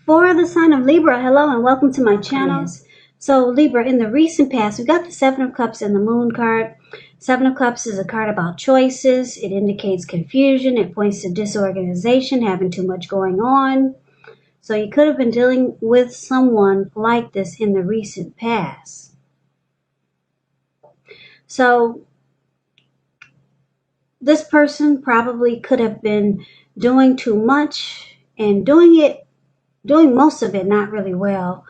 For the sign of Libra, hello and welcome to my channel. Yes. So Libra, in the recent past, we got the Seven of Cups and the Moon card. Seven of Cups is a card about choices. It indicates confusion. It points to disorganization, having too much going on. So you could have been dealing with someone like this in the recent past. So this person probably could have been doing too much and doing most of it not really well.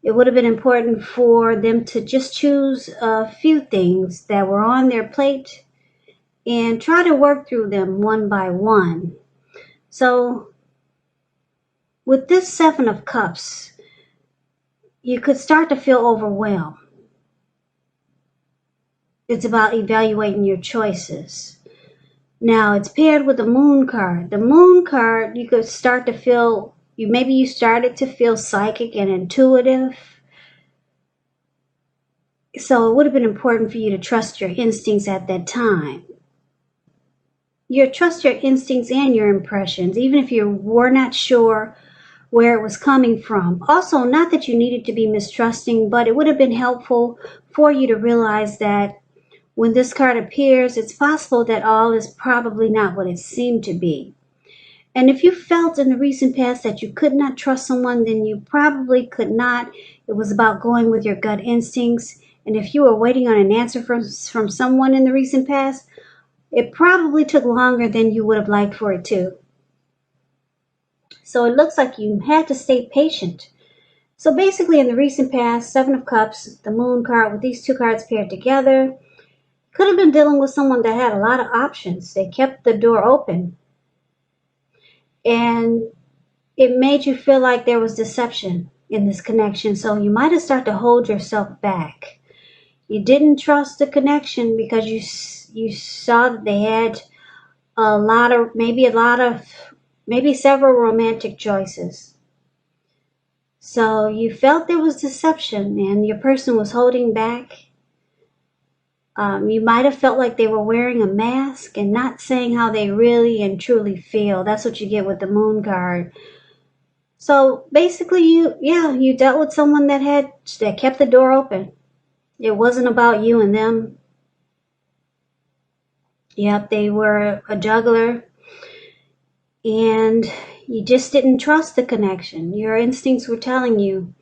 It would have been important for them to just choose a few things that were on their plate and try to work through them one by one. So with this Seven of Cups, you could start to feel overwhelmed. It's about evaluating your choices. Now it's paired with the Moon card. The Moon card, you could start to feel, maybe you started to feel psychic and intuitive. So it would have been important for you to trust your instincts at that time. Trust your instincts and your impressions, even if you were not sure where it was coming from. Also, not that you needed to be mistrusting, but it would have been helpful for you to realize that when this card appears, it's possible that all is probably not what it seemed to be. And if you felt in the recent past that you could not trust someone, then you probably could not. It was about going with your gut instincts. And if you were waiting on an answer from someone in the recent past, it probably took longer than you would have liked for it to. So it looks like you had to stay patient. So basically in the recent past, Seven of Cups, the Moon card with these two cards paired together, could have been dealing with someone that had a lot of options. They kept the door open. And it made you feel like there was deception in this connection. So you might have started to hold yourself back. You didn't trust the connection because you saw that they had maybe several romantic choices. So you felt there was deception and your person was holding back. You might have felt like they were wearing a mask and not saying how they really and truly feel. That's what you get with the Moon card. So basically you dealt with someone that kept the door open. It wasn't about you and them. Yep, they were a juggler. And you just didn't trust the connection. Your instincts were telling you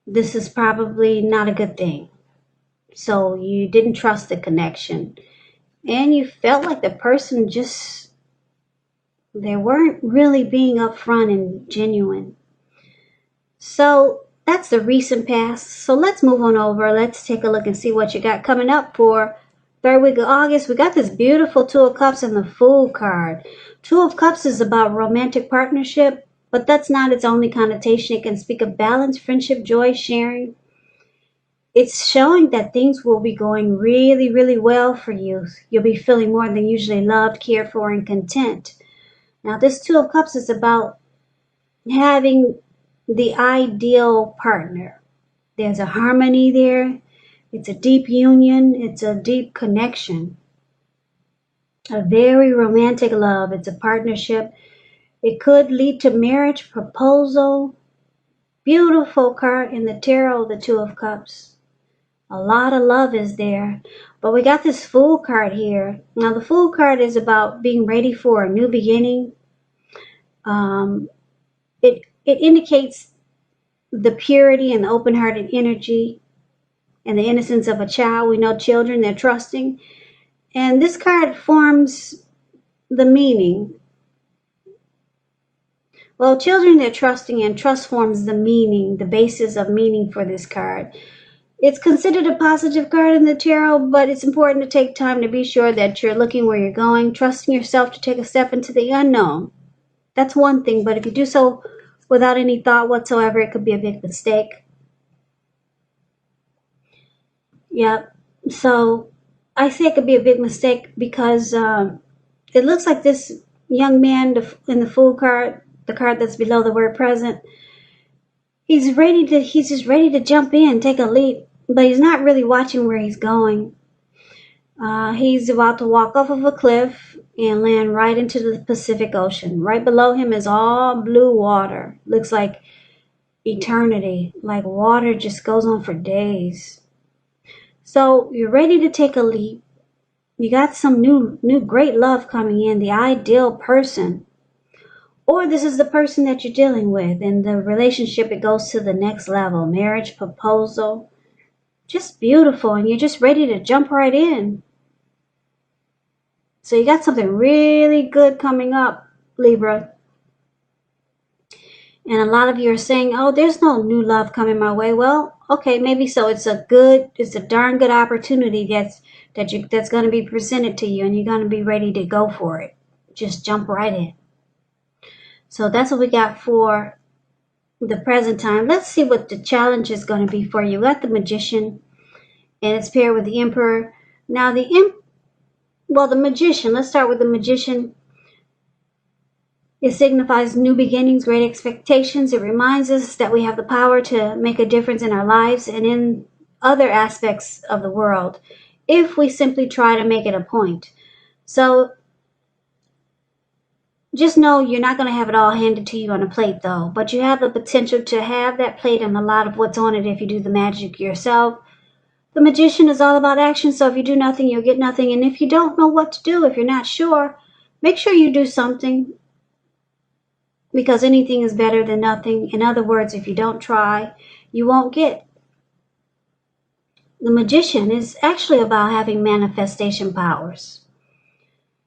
this is probably not a good thing. So you didn't trust the connection. And you felt like the person they weren't really being upfront and genuine. So that's the recent past. So let's move on over. Let's take a look and see what you got coming up for third week of August. We got this beautiful Two of Cups and the Fool card. Two of Cups is about romantic partnership, but that's not its only connotation. It can speak of balance, friendship, joy, sharing. It's showing that things will be going really, really well for you. You'll be feeling more than usually loved, cared for, and content. Now, this Two of Cups is about having the ideal partner. There's a harmony there. It's a deep union. It's a deep connection. A very romantic love. It's a partnership. It could lead to marriage, proposal. Beautiful card in the tarot, the Two of Cups. A lot of love is there. But we got this Fool card here. Now, the Fool card is about being ready for a new beginning. It indicates the purity and the open-hearted energy and the innocence of a child. We know children, they're trusting. And this card forms the meaning. Well, children, they're trusting, and trust forms the meaning, the basis of meaning for this card. It's considered a positive card in the tarot, but it's important to take time to be sure that you're looking where you're going, trusting yourself to take a step into the unknown. That's one thing, but if you do so without any thought whatsoever, it could be a big mistake. Yep. So I say it could be a big mistake because it looks like this young man in the Fool card, the card that's below the word present, he's just ready to jump in, take a leap, but he's not really watching where he's going. He's about to walk off of a cliff. and land right into the Pacific Ocean. Right below him is all blue water. Looks like eternity, like water just goes on for days. So you're ready to take a leap. You got some new great love coming in, the ideal person. Or this is the person that you're dealing with. In the relationship, it goes to the next level. Marriage, proposal. Just beautiful. And you're just ready to jump right in. So you got something really good coming up, Libra. And a lot of you are saying, oh, there's no new love coming my way. Well, okay, maybe so. It's a darn good opportunity that's going to be presented to you, and you're going to be ready to go for it. Just jump right in. So that's what we got for the present time. Let's see what the challenge is going to be for you. We got the Magician, and it's paired with the Emperor. Now the Magician. Let's start with the Magician. It signifies new beginnings, great expectations. It reminds us that we have the power to make a difference in our lives and in other aspects of the world if we simply try to make it a point. So just know you're not going to have it all handed to you on a plate, though. But you have the potential to have that plate and a lot of what's on it if you do the magic yourself. The Magician is all about action, so if you do nothing, you'll get nothing. And if you don't know what to do, if you're not sure, make sure you do something. Because anything is better than nothing. In other words, if you don't try, you won't get. The Magician is actually about having manifestation powers.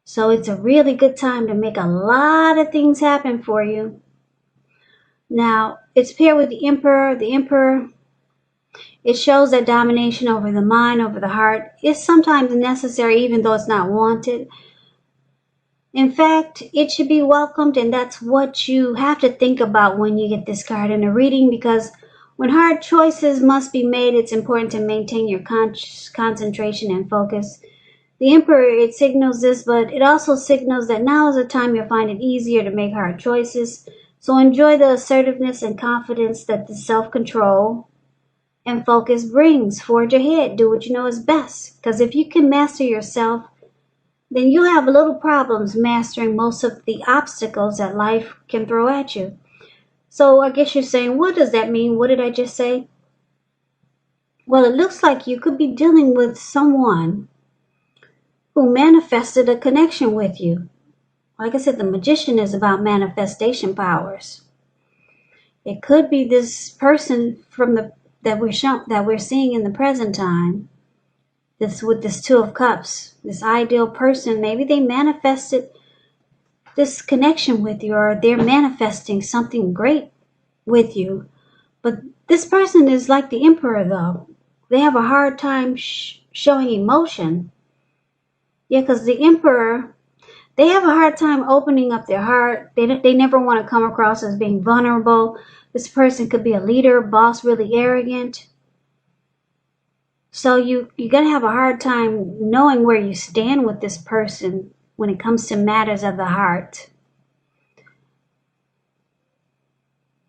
So it's a really good time to make a lot of things happen for you. Now, it's paired with the Emperor. The Emperor, it shows that domination over the mind, over the heart, is sometimes necessary even though it's not wanted. In fact, it should be welcomed, and that's what you have to think about when you get this card in a reading, because when hard choices must be made, it's important to maintain your concentration and focus. The Emperor, it signals this, but it also signals that now is the time you'll find it easier to make hard choices. So enjoy the assertiveness and confidence that the self-control and focus brings. Forge ahead. Do what you know is best. Because if you can master yourself, then you'll have little problems mastering most of the obstacles that life can throw at you. So I guess you're saying, what does that mean? What did I just say? Well, it looks like you could be dealing with someone who manifested a connection with you. Like I said, the Magician is about manifestation powers. It could be this person that we're seeing in the present time. With this Two of Cups, this ideal person, maybe they manifested this connection with you, or they're manifesting something great with you. But this person is like the Emperor, though. They have a hard time showing emotion. Yeah, because the Emperor, they have a hard time opening up their heart. They never want to come across as being vulnerable. This person could be a leader, boss, really arrogant. So you're going to have a hard time knowing where you stand with this person when it comes to matters of the heart.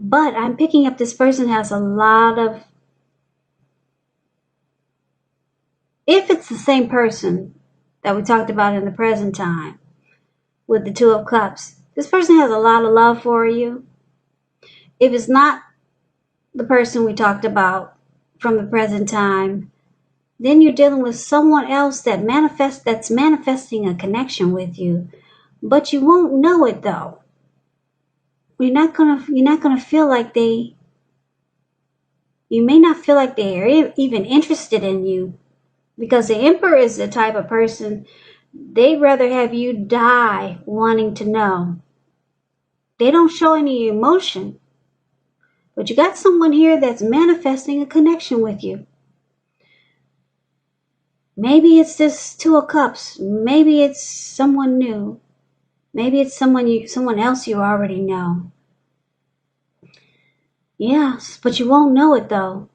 But I'm picking up this person has a lot of... If it's the same person that we talked about in the present time with the Two of Cups, this person has a lot of love for you. If it's not the person we talked about from the present time, then you're dealing with someone else that's manifesting a connection with you, but you won't know it though. You're not gonna feel like you may not feel like they are even interested in you, because the Emperor is the type of person, they'd rather have you die wanting to know. They don't show any emotion, but you got someone here that's manifesting a connection with you. Maybe it's this Two of Cups. Maybe it's someone new. Maybe it's someone else you already know. Yes, but you won't know it though.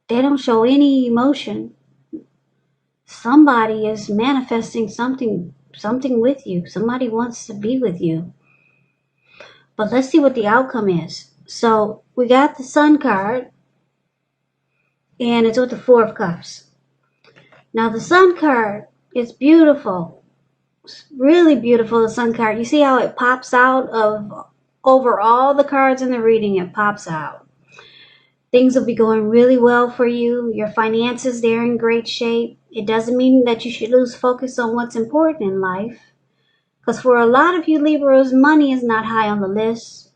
They don't show any emotion. Somebody is manifesting something with you. Somebody wants to be with you. But let's see what the outcome is. So we got the Sun card, and it's with the Four of Cups. Now the Sun card is beautiful. It's really beautiful, the Sun card. You see how it pops out of over all the cards in the reading, it pops out. Things will be going really well for you. Your finances, they're in great shape. It doesn't mean that you should lose focus on what's important in life. Because for a lot of you Libras, money is not high on the list.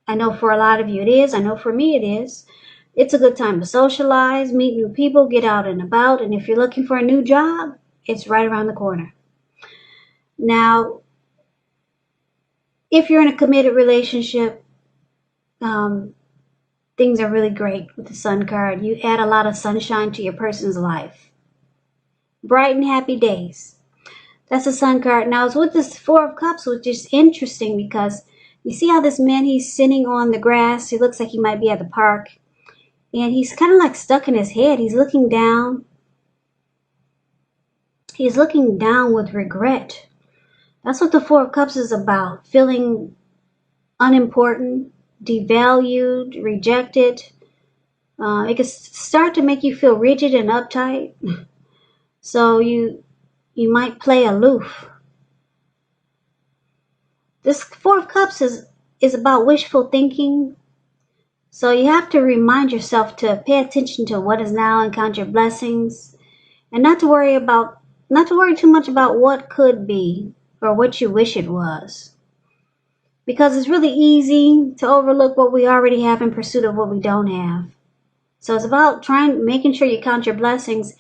I know for a lot of you it is. I know for me it is. It's a good time to socialize, meet new people, get out and about. And if you're looking for a new job, it's right around the corner. Now, if you're in a committed relationship, things are really great with the Sun card. You add a lot of sunshine to your person's life. Bright and happy days. That's the Sun card. Now, it's with this Four of Cups, which is interesting because you see how this man, he's sitting on the grass. He looks like he might be at the park. And he's kind of like stuck in his head. He's looking down. He's looking down with regret. That's what the Four of Cups is about. Feeling unimportant, devalued, rejected. It can start to make you feel rigid and uptight. So you might play aloof. This Four of Cups is about wishful thinking. So you have to remind yourself to pay attention to what is now and count your blessings. And not to worry too much about what could be or what you wish it was. Because it's really easy to overlook what we already have in pursuit of what we don't have. So it's about making sure you count your blessings.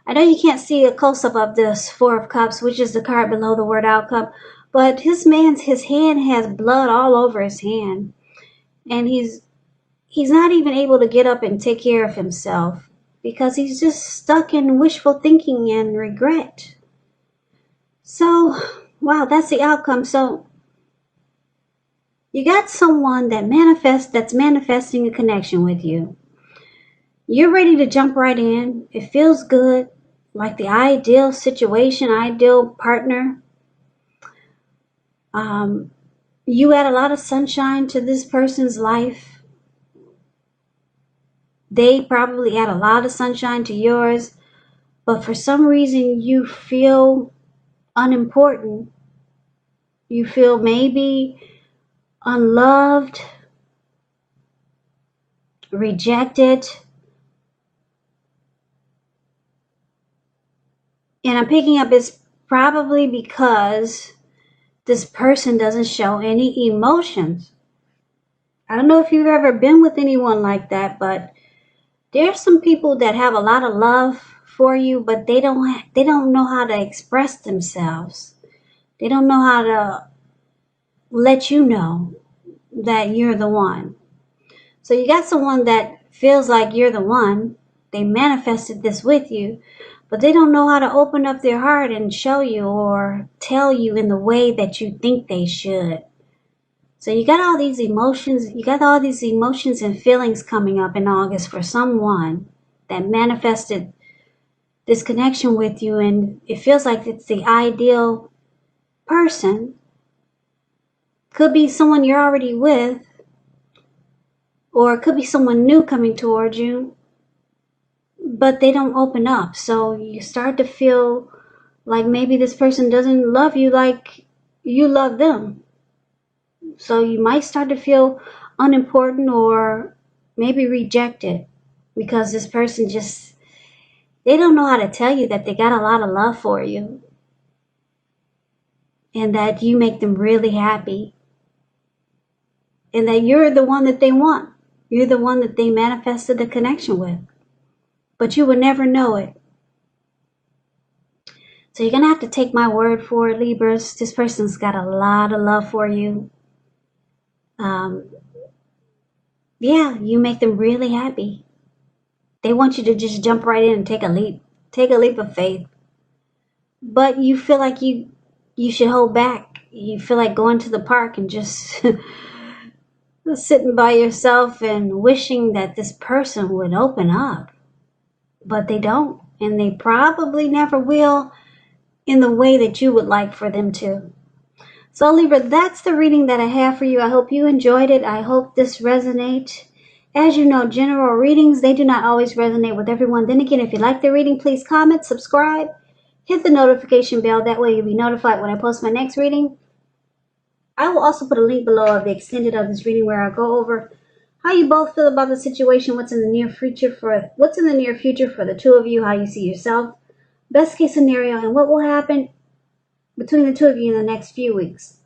I know you can't see a close-up of this Four of Cups, which is the card below the word outcome, but his hand has blood all over his hand. And he's not even able to get up and take care of himself because he's just stuck in wishful thinking and regret. So, wow, that's the outcome. So, you got someone that's manifesting a connection with you. You're ready to jump right in. It feels good, like the ideal situation, ideal partner. You add a lot of sunshine to this person's life. They probably add a lot of sunshine to yours, but for some reason you feel unimportant. You feel maybe unloved, rejected. And I'm picking up it's probably because this person doesn't show any emotions. I don't know if you've ever been with anyone like that, but there's some people that have a lot of love for you, but they don't know how to express themselves. They don't know how to let you know that you're the one. So you got someone that feels like you're the one. They manifested this with you, but they don't know how to open up their heart and show you or tell you in the way that you think they should. So you got all these emotions and feelings coming up in August for someone that manifested this connection with you, and it feels like it's the ideal person. Could be someone you're already with, or it could be someone new coming towards you, but they don't open up. So you start to feel like maybe this person doesn't love you like you love them. So you might start to feel unimportant or maybe rejected because this person they don't know how to tell you that they got a lot of love for you and that you make them really happy and that you're the one that they want. You're the one that they manifested the connection with, but you would never know it. So you're going to have to take my word for it, Libras. This person's got a lot of love for you. Yeah, you make them really happy. They want you to just jump right in and take a leap of faith. But you feel like you should hold back. You feel like going to the park and just sitting by yourself and wishing that this person would open up. But they don't, and they probably never will in the way that you would like for them to. So Libra, that's the reading that I have for you. I hope you enjoyed it. I hope this resonates. As you know, general readings, they do not always resonate with everyone. Then again, if you like the reading, please comment, subscribe, hit the notification bell. That way you'll be notified when I post my next reading. I will also put a link below of the extended of this reading where I go over how you both feel about the situation, what's in the near future for the two of you, how you see yourself, best case scenario, and what will happen between the two of you in the next few weeks.